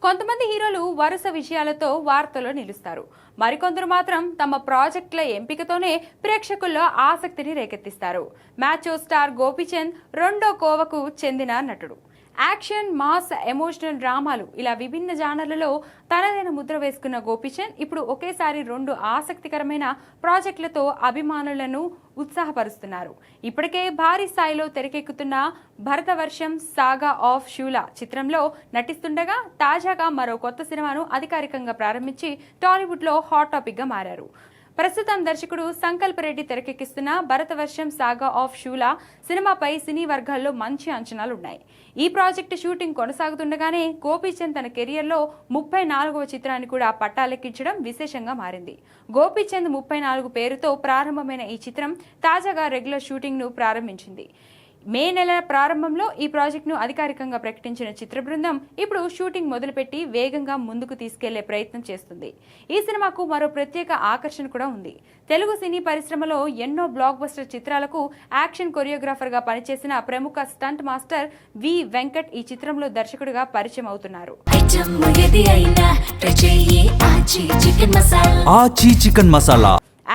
కొంతమంది హీరోలు వరుస విషయాలతో వార్తల్లో నిలుస్తారు. మరికొందరు మాత్రం తమ ప్రాజెక్టుల ఎంపికతోనే ప్రేక్షకుల్లో ఆసక్తిని రేకెత్తిస్తారు. మ్యాచో స్టార్ గోపీచంద్ రెండో కోవకు చెందిన నటుడు. యాక్షన్, మాస్, ఎమోషనల్ డ్రామాలు ఇలా విభిన్న జానర్లలో తనదైన ముద్ర వేసుకున్న గోపీచంద్ ఇప్పుడు ఒకేసారి రెండు ఆసక్తికరమైన ప్రాజెక్టులతో అభిమానులను ఉత్సాహపరుస్తున్నారు. ఇప్పటికే భారీ స్థాయిలో తెరకెక్కుతున్న భరతవర్షం సాగా ఆఫ్ షూలా చిత్రంలో నటిస్తుండగా తాజాగా మరో కొత్త సినిమాను అధికారికంగా ప్రారంభించి టాలీవుడ్లో హాట్ టాపిక్గా మారారు. ప్రస్తుతం దర్శకుడు సంకల్ప్ రెడ్డి తెరకెక్కిస్తున్న భరతవర్షం సాగా ఆఫ్ షూలా సినిమాపై సినీ వర్గాల్లో మంచి అంచనాలున్నాయి. ఈ ప్రాజెక్టు షూటింగ్ కొనసాగుతుండగానే గోపీచంద్ తన కెరియర్లో 34వ చిత్రాన్ని కూడా పట్టాలెక్కించడం విశేషంగా మారింది. గోపీచంద్ 34 పేరుతో ప్రారంభమైన ఈ చిత్రం తాజాగా రెగ్యులర్ షూటింగ్ను ప్రారంభించింది. మే నెల ప్రారంభంలో ఈ ప్రాజెక్టును అధికారికంగా ప్రకటించిన చిత్ర బృందం ఇప్పుడు షూటింగ్ మొదలుపెట్టి వేగంగా ముందుకు తీసుకెళ్లే ప్రయత్నం చేస్తుంది. ఈ సినిమాకు మరో ప్రత్యేక ఆకర్షణ కూడా ఉంది. తెలుగు సినీ పరిశ్రమలో ఎన్నో బ్లాక్ బస్టర్ చిత్రాలకు యాక్షన్ కొరియోగ్రాఫర్గా పనిచేసిన ప్రముఖ స్టంట్ మాస్టర్ వి వెంకట్ ఈ చిత్రంలో దర్శకుడిగా పరిచయం అవుతున్నారు.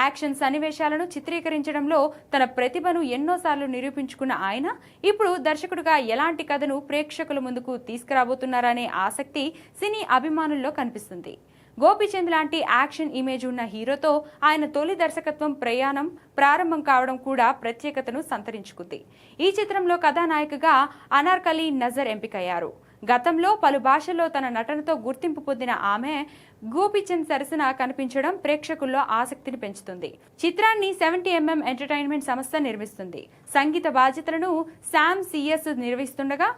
యాక్షన్ సన్నివేశాలను చిత్రీకరించడంలో తన ప్రతిభను ఎన్నోసార్లు నిరూపించుకున్న ఆయన ఇప్పుడు దర్శకుడిగా ఎలాంటి కథను ప్రేక్షకుల ముందుకు తీసుకురాబోతున్నారనే ఆసక్తి సినీ అభిమానుల్లో కనిపిస్తుంది. గోపీచంద్ లాంటి యాక్షన్ ఇమేజ్ ఉన్న హీరోతో ఆయన తొలి దర్శకత్వం ప్రయాణం ప్రారంభం కావడం కూడా ప్రత్యేకతను సంతరించుకుంది. ఈ చిత్రంలో కథానాయికగా అనార్కలి నజర్ ఎంపికయ్యారు. గతంలో పలు భాషల్లో తన నటనతో గుర్తింపు పొందిన ఆమె గోపీచంద్ సరసన కనిపించడం ప్రేక్షకుల్లో ఆసక్తిని పెంచుతుంది. చిత్రాన్ని 70mm ఎంటర్టైన్మెంట్ సంస్థ నిర్మిస్తుంది. సంగీత బాధ్యతలను శామ్ సిఎస్ నిర్వహిస్తుండగా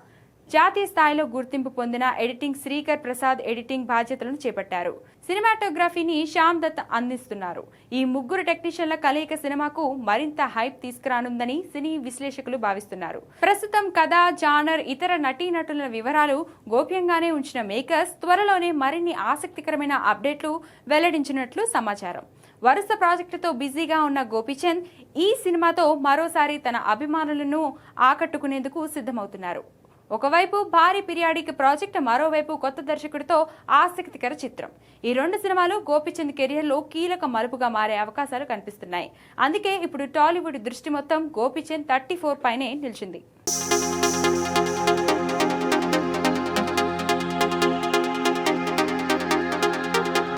జాతీయ స్థాయిలో గుర్తింపు పొందిన ఎడిటింగ్ శ్రీకర్ ప్రసాద్ ఎడిటింగ్ బాధ్యతలను చేపట్టారు. సినిమాటోగ్రఫీని శ్యామ్ దత్ అందిస్తున్నారు. ఈ ముగ్గురు టెక్నీషియన్ల కలయిక సినిమాకు మరింత హైప్ తీసుకురానుందని సినీ విశ్లేషకులు భావిస్తున్నారు. ప్రస్తుతం కథ, జానర్, ఇతర నటీనటుల వివరాలు గోప్యంగానే ఉంచిన మేకర్స్ త్వరలోనే మరిన్ని ఆసక్తికరమైన అప్డేట్లు వెల్లడించినట్లు సమాచారం. వరుస ప్రాజెక్టుతో బిజీగా ఉన్న గోపీచంద్ ఈ సినిమాతో మరోసారి తన అభిమానులను ఆకట్టుకునేందుకు సిద్ధమవుతున్నారు. ఒకవైపు భారీ పీరియాడిక్ ప్రాజెక్ట్, మరోవైపు కొత్త దర్శకుడితో ఆసక్తికర చిత్రం. ఈ రెండు సినిమాలు గోపీచంద్ కెరియర్లో కీలక మలుపుగా మారే అవకాశాలు కనిపిస్తున్నాయి. అందుకే ఇప్పుడు టాలీవుడ్ దృష్టి మొత్తం గోపీచంద్ 34 పైనే నిలిచింది.